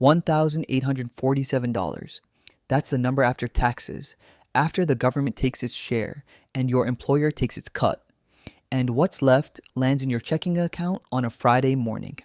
$1,847. That's the number after taxes, after the government takes its share and your employer takes its cut. And what's left lands in your checking account on a Friday morning.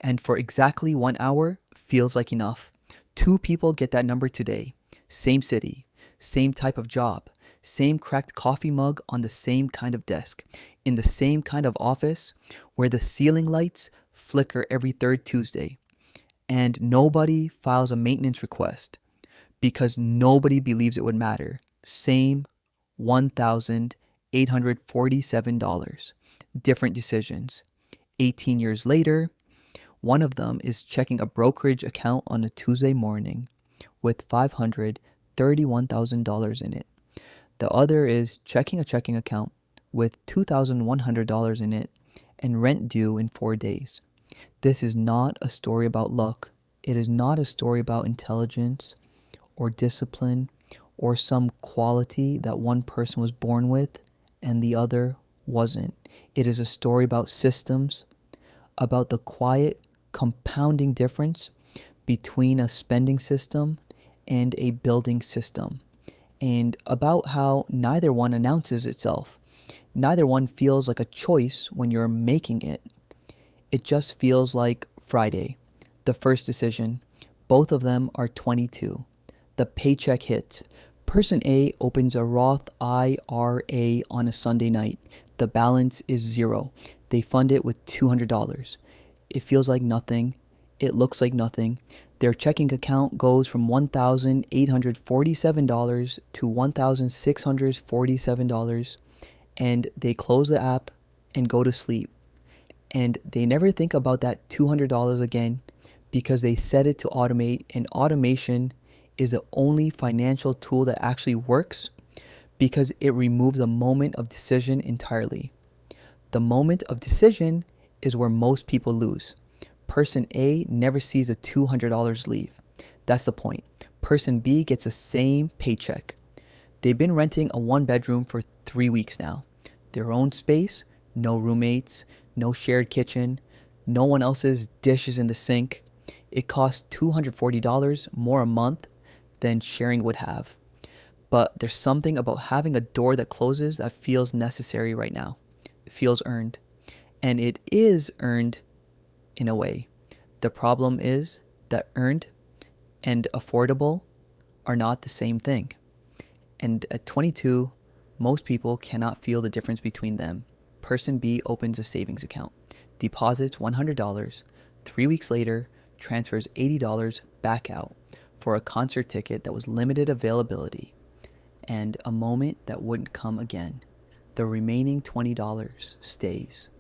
And for exactly 1 hour, feels like enough. Two people get that number today. Same city, same type of job, same cracked coffee mug on the same kind of desk, in the same kind of office where the ceiling lights flicker every third Tuesday. And nobody files a maintenance request because nobody believes it would matter. Same $1,847. Different decisions. 18 years later, one of them is checking a brokerage account on a Tuesday morning with $531,000 in it. The other is checking a checking account with $2,100 in it and rent due in 4 days. This is not a story about luck. It is not a story about intelligence or discipline or some quality that one person was born with and the other wasn't. It is a story about systems, about the quiet compounding difference between a spending system and a building system, and about how neither one announces itself. Neither one feels like a choice when you're making it. It just feels like Friday, the first decision. Both of them are 22. The paycheck hits. Person A opens a Roth IRA on a Sunday night. The balance is zero. They fund it with $200. It feels like nothing. It looks like nothing. Their checking account goes from $1,847 to $1,647, and they close the app and go to sleep. And they never think about that $200 again because they set it to automate, and automation is the only financial tool that actually works because it removes the moment of decision entirely. The moment of decision is where most people lose. Person A never sees the $200 leave. That's the point. Person B gets the same paycheck. They've been renting a one-bedroom for 3 weeks now. Their own space, no roommates, no shared kitchen, no one else's dishes in the sink. It costs $240 more a month than sharing would have. But there's something about having a door that closes that feels necessary right now. It feels earned. And it is earned in a way. The problem is that earned and affordable are not the same thing. And at 22, most people cannot feel the difference between them. Person B opens a savings account, deposits $100, 3 weeks later, transfers $80 back out for a concert ticket that was limited availability and a moment that wouldn't come again. The remaining $20 stays.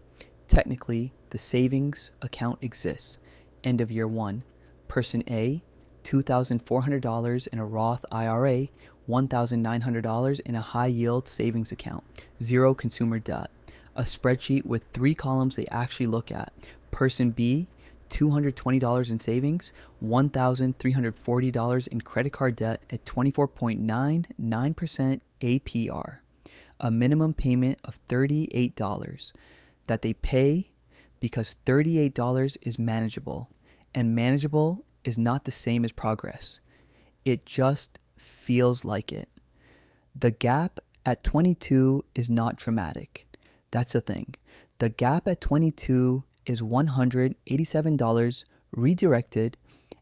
Technically, the savings account exists. End of year 1, person A, $2,400 in a Roth IRA, $1,900 in a high-yield savings account, zero consumer debt. A spreadsheet with 3 columns they actually look at. Person B, $220 in savings, $1,340 in credit card debt at 24.99% APR. A minimum payment of $38 that they pay because $38 is manageable, and manageable is not the same as progress. It just feels like it. The gap at 22 is not dramatic. That's the thing. The gap at 22 is $187 redirected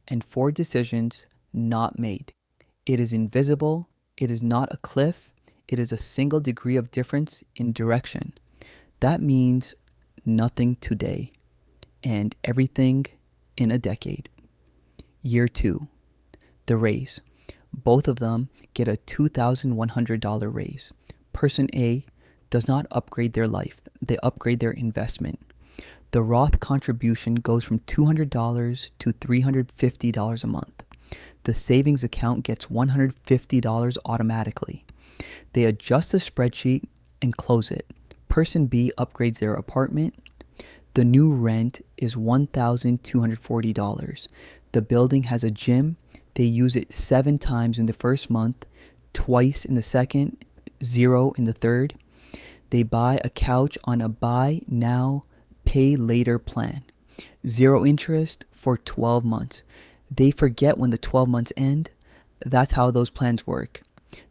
and 4 decisions not made. It is invisible. It is not a cliff. It is a single degree of difference in direction. That means nothing today and everything in a decade. Year 2, the raise. Both of them get a $2,100 raise. Person A does not upgrade their life. They upgrade their investment. The Roth contribution goes from $200 to $350 a month. The savings account gets $150 automatically. They adjust the spreadsheet and close it. Person B upgrades their apartment. The new rent is $1,240. The building has a gym. They use it 7 times in the first month, twice in the second, 0 in the third. They buy a couch on a buy now, pay later plan. 0 interest for 12 months. They forget when the 12 months end. That's how those plans work.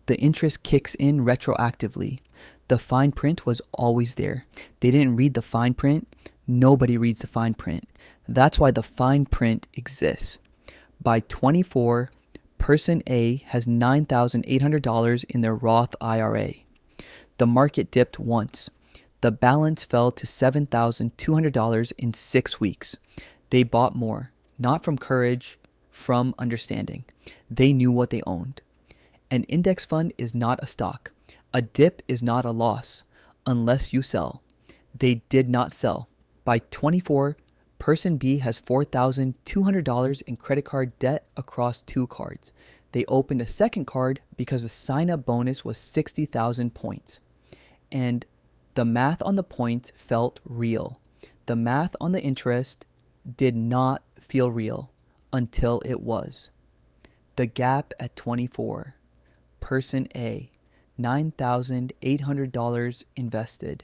The interest kicks in retroactively. The fine print was always there. They didn't read the fine print. Nobody reads the fine print. That's why the fine print exists. By 24, person A has $9,800 in their Roth IRA. The market dipped once. The balance fell to $7,200 in 6 weeks. They bought more, not from courage, from understanding. They knew what they owned. An index fund is not a stock. A dip is not a loss unless you sell. They did not sell. By 24, person B has $4,200 in credit card debt across 2 cards. They opened a second card because the sign-up bonus was 60,000 points. And the math on the points felt real. The math on the interest did not feel real until it was. The gap at 24. Person A, $9,800 invested,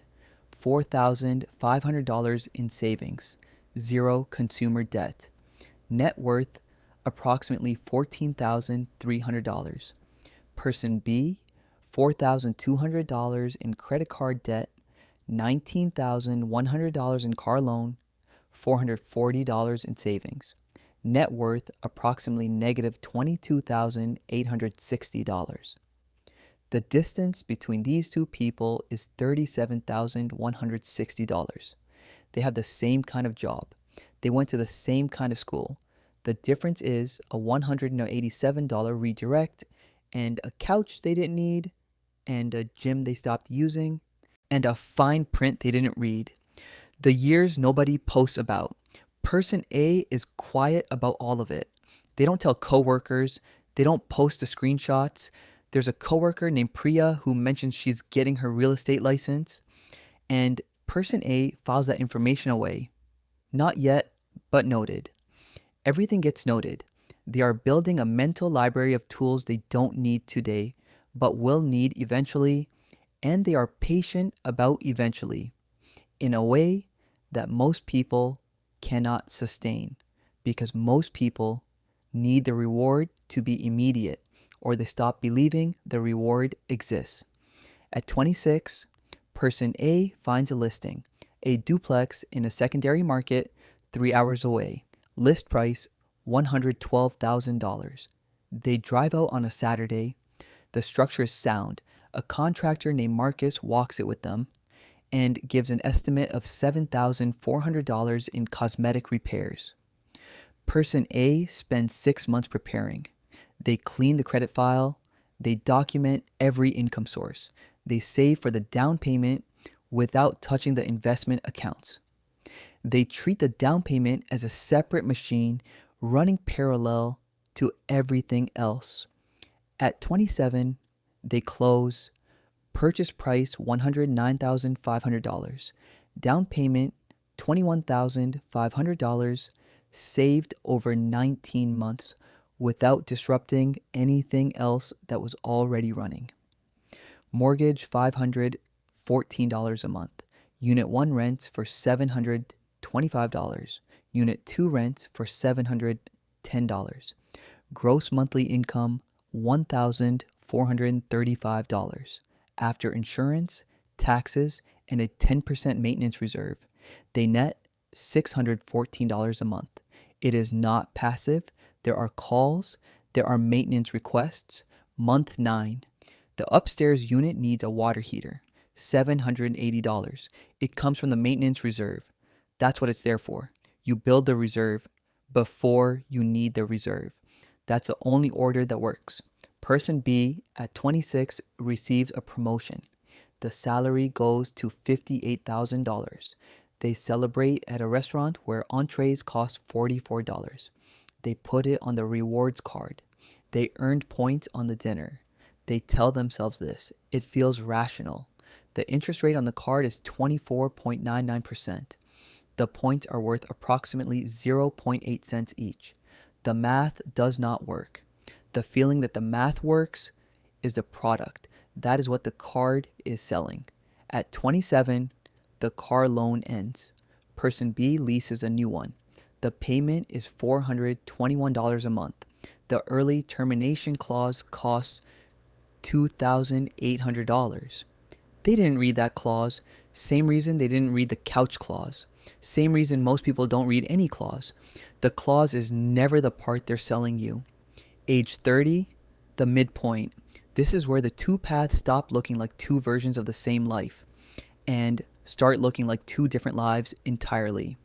$4,500 in savings, 0 consumer debt. Net worth, approximately $14,300. Person B, $4,200 in credit card debt, $19,100 in car loan, $440 in savings. Net worth approximately negative $22,860. The distance between these two people is $37,160. They have the same kind of job. They went to the same kind of school. The difference is a $187 redirect and a couch they didn't need and a gym they stopped using and a fine print they didn't read. The years nobody posts about. Person A is quiet about all of it. They don't tell coworkers. They don't post the screenshots. There's a coworker named Priya who mentions she's getting her real estate license. And person A files that information away. Not yet, but noted. Everything gets noted. They are building a mental library of tools they don't need today, but will need eventually. And they are patient about eventually. In a way that most people cannot sustain, because most people need the reward to be immediate, or they stop believing the reward exists. At 26, person A finds a listing, a duplex in a secondary market 3 hours away. List price $112,000. They drive out on a Saturday. The structure is sound. A contractor named Marcus walks it with them and gives an estimate of $7,400 in cosmetic repairs. Person A spends 6 months preparing. They clean the credit file. They document every income source. They save for the down payment without touching the investment accounts. They treat the down payment as a separate machine running parallel to everything else. At 27, they close. Purchase price $109,500. Down payment $21,500. Saved over 19 months without disrupting anything else that was already running. Mortgage $514 a month. Unit 1 rents for $725. Unit 2 rents for $710. Gross monthly income $1,435. After insurance, taxes, and a 10% maintenance reserve, they net $614 a month. It is not passive. There are calls. There are maintenance requests. Month 9. The upstairs unit needs a water heater. $780. It comes from the maintenance reserve. That's what it's there for. You build the reserve before you need the reserve. That's the only order that works. Person B at 26 receives a promotion. The salary goes to $58,000. They celebrate at a restaurant where entrees cost $44. They put it on the rewards card. They earned points on the dinner. They tell themselves this. It feels rational. The interest rate on the card is 24.99%. The points are worth approximately 0.8 cents each. The math does not work. The feeling that the math works is the product. That is what the card is selling. At 27, the car loan ends. Person B leases a new one. The payment is $421 a month. The early termination clause costs $2,800. They didn't read that clause. Same reason they didn't read the couch clause. Same reason most people don't read any clause. The clause is never the part they're selling you. Age 30, the midpoint. This is where the two paths stop looking like two versions of the same life and start looking like two different lives entirely.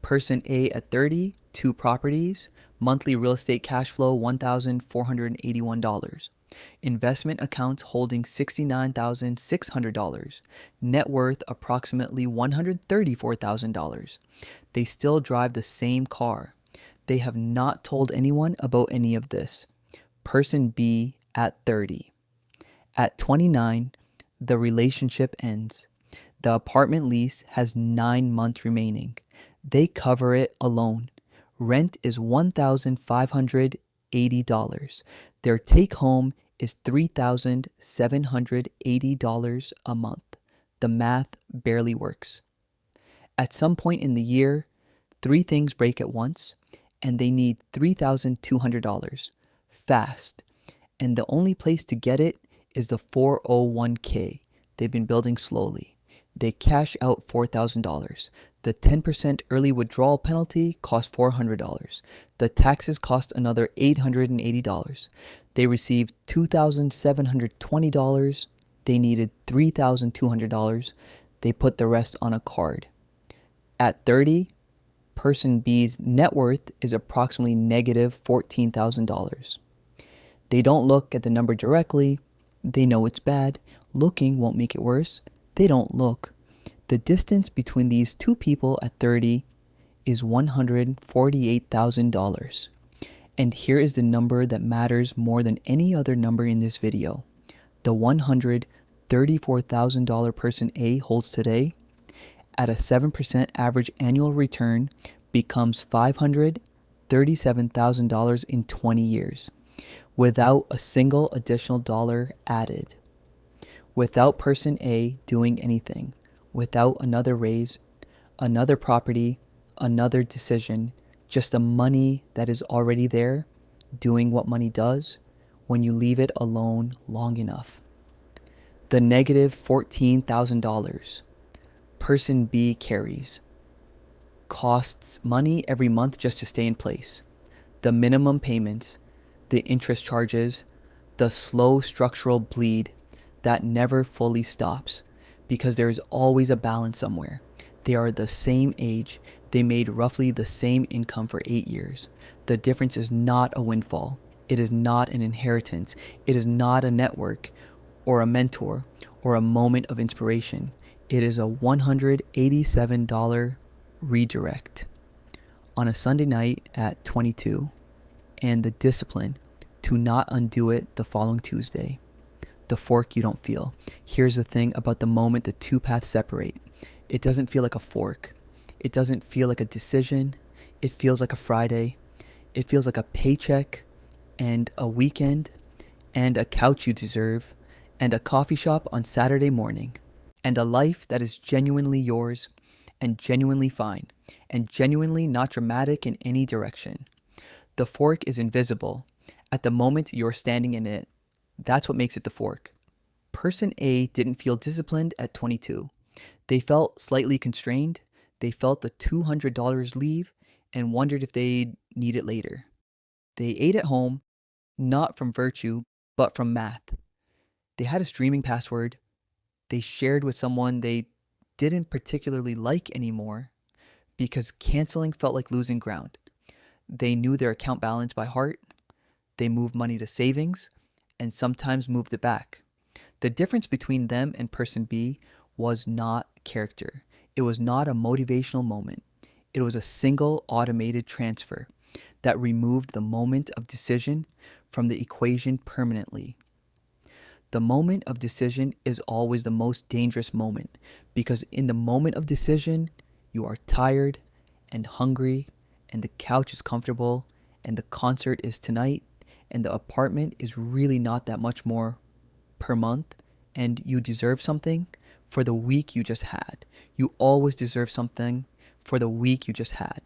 Person A at 30, 2 properties, monthly real estate cash flow $1,481. Investment accounts holding $69,600. Net worth approximately $134,000. They still drive the same car. They have not told anyone about any of this. Person B at 30. At 29, the relationship ends. The apartment lease has 9 months remaining. They cover it alone. Rent is $1,580. Their take home is $3,780 a month. The math barely works. At some point in the year, 3 things break at once, and they need $3,200 fast. And the only place to get it is the 401k they've been building slowly. They cash out $4,000. The 10% early withdrawal penalty cost $400. The taxes cost another $880. They received $2,720. They needed $3,200. They put the rest on a card. At 30, person B's net worth is approximately negative $14,000. They don't look at the number directly. They know it's bad. Looking won't make it worse. They don't look. The distance between these two people at 30 is $148,000. And here is the number that matters more than any other number in this video. The $134,000 person A holds today, at a 7% average annual return, becomes $537,000 in 20 years, without a single additional dollar added. Without person A doing anything, without another raise, another property, another decision, just the money that is already there, doing what money does when you leave it alone long enough. The negative $14,000 person B carries costs money every month just to stay in place. The minimum payments, the interest charges, the slow structural bleed that never fully stops because there is always a balance somewhere. They are the same age. They made roughly the same income for 8 years. The difference is not a windfall. It is not an inheritance. It is not a network or a mentor or a moment of inspiration. It is a $187 redirect on a Sunday night at 22, and the discipline to not undo it the following Tuesday. The fork you don't feel. Here's the thing about the moment the two paths separate. It doesn't feel like a fork. It doesn't feel like a decision. It feels like a Friday. It feels like a paycheck and a weekend and a couch you deserve and a coffee shop on Saturday morning and a life that is genuinely yours and genuinely fine and genuinely not dramatic in any direction. The fork is invisible at the moment you're standing in it. That's what makes it the fork. Person A didn't feel disciplined at 22. They felt slightly constrained. They felt the $200 leave and wondered if they'd need it later. They ate at home, not from virtue, but from math. They had a streaming password. They shared with someone they didn't particularly like anymore because canceling felt like losing ground. They knew their account balance by heart. They moved money to savings and sometimes moved it back. The difference between them and person B was not character. It was not a motivational moment. It was a single automated transfer that removed the moment of decision from the equation permanently. The moment of decision is always the most dangerous moment because in the moment of decision, you are tired and hungry and the couch is comfortable and the concert is tonight and the apartment is really not that much more per month and you deserve something for the week you just had. You always deserve something for the week you just had.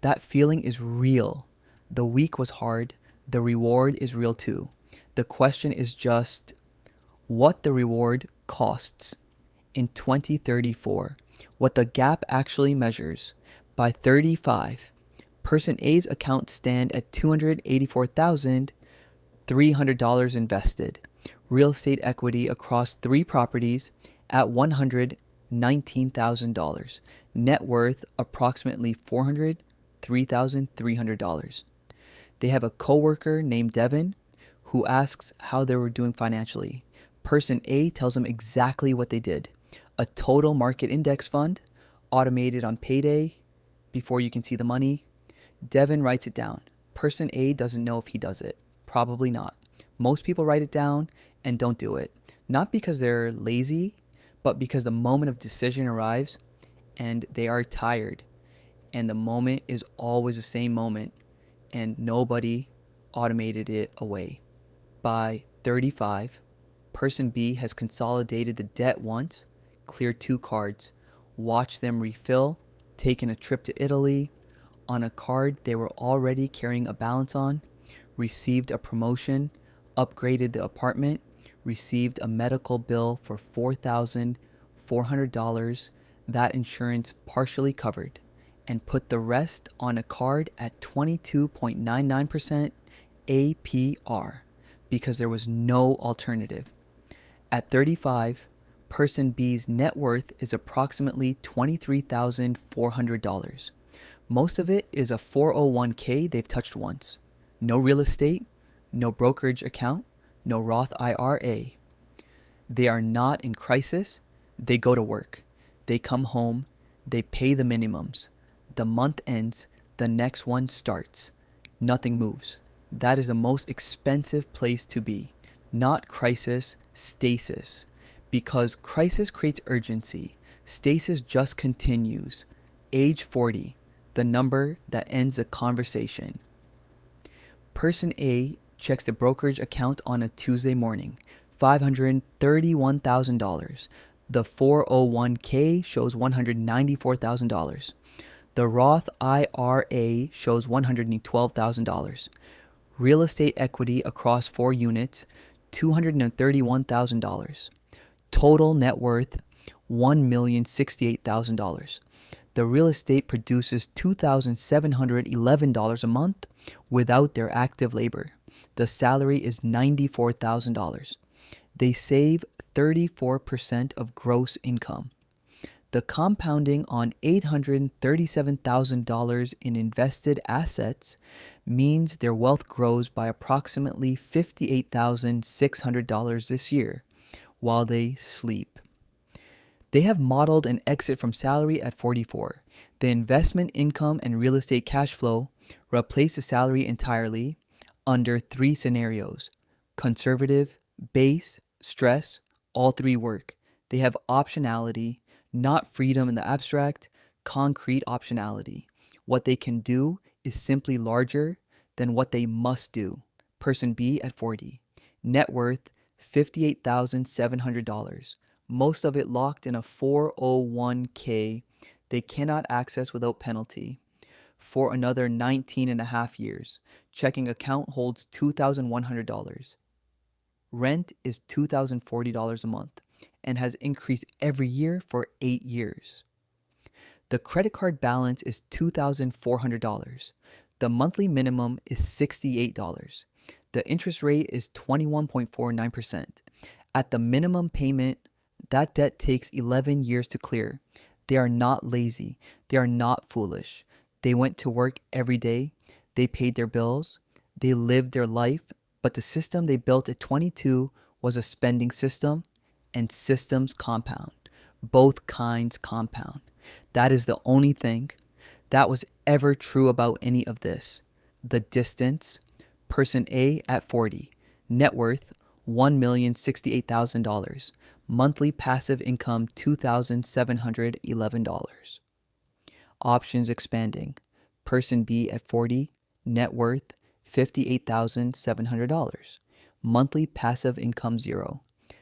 That feeling is real. The week was hard. The reward is real too. The question is just what the reward costs in 2034, what the gap actually measures. By 35, person A's account stand at $284,300 invested. Real estate equity across 3 properties at $119,000. Net worth approximately $403,300. They have a coworker named Devin who asks how they were doing financially. Person A tells them exactly what they did. A total market index fund, automated on payday before you can see the money. Devin writes it down. Person A doesn't know if he does it. Probably not. Most people write it down and don't do it. Not because they're lazy, but because the moment of decision arrives and they are tired. And the moment is always the same moment and nobody automated it away. By 35, person B has consolidated the debt once, cleared 2 cards, watched them refill, taken a trip to Italy, on a card they were already carrying a balance on, received a promotion, upgraded the apartment, received a medical bill for $4,400 that insurance partially covered, and put the rest on a card at 22.99% APR because there was no alternative. At 35, person B's net worth is approximately $23,400. Most of it is a 401k they've touched once. No real estate, no brokerage account, no Roth IRA. They are not in crisis. They go to work. They come home. They pay the minimums. The month ends. The next one starts. Nothing moves. That is the most expensive place to be. Not crisis, stasis. Because crisis creates urgency. Stasis just continues. Age 40. The number that ends the conversation. Person A checks the brokerage account on a Tuesday morning. $531,000. The 401k shows $194,000. The Roth IRA shows $112,000. Real estate equity across 4 units, $231,000. Total net worth, $1,068,000. The real estate produces $2,711 a month without their active labor. The salary is $94,000. They save 34% of gross income. The compounding on $837,000 in invested assets means their wealth grows by approximately $58,600 this year while they sleep. They have modeled an exit from salary at 44. The investment income and real estate cash flow replace the salary entirely under 3 scenarios: conservative, base, stress. All 3 work. They have optionality, not freedom in the abstract, concrete optionality. What they can do is simply larger than what they must do. Person B at 40. Net worth $58,700. Most of it locked in a 401k they cannot access without penalty for another 19 and a half years. Checking account holds $2,100. Rent is $2,040 a month and has increased every year for 8 years. The credit card balance is $2,400. The monthly minimum is $68. The interest rate is 21.49%. At the minimum payment, that debt takes 11 years to clear. They are not lazy. They are not foolish. They went to work every day. They paid their bills. They lived their life. But the system they built at 22 was a spending system, and systems compound. Both kinds compound. That is the only thing that was ever true about any of this. The distance. Person A at 40. Net worth $1,068,000. Monthly passive income $2,711. Options expanding. Person B at 40. Net worth $58,700. Monthly passive income 0.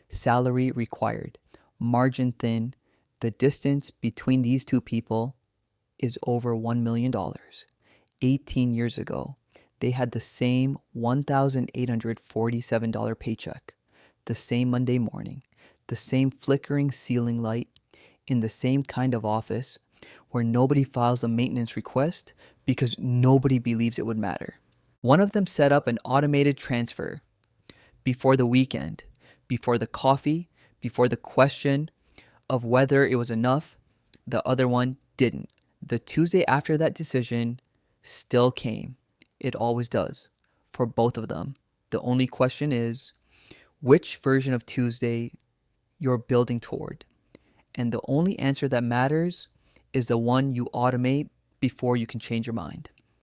Salary required. Margin thin. The distance between these 2 people is over $1 million. 18 years ago, they had the same $1,847 paycheck, the same Monday morning, the same flickering ceiling light, in the same kind of office where nobody files a maintenance request because nobody believes it would matter. One of them set up an automated transfer before the weekend, before the coffee, before the question of whether it was enough. The other one didn't. The Tuesday after that decision still came. It always does for both of them. The only question is which version of Tuesday you're building toward. And the only answer that matters is the one you automate before you can change your mind.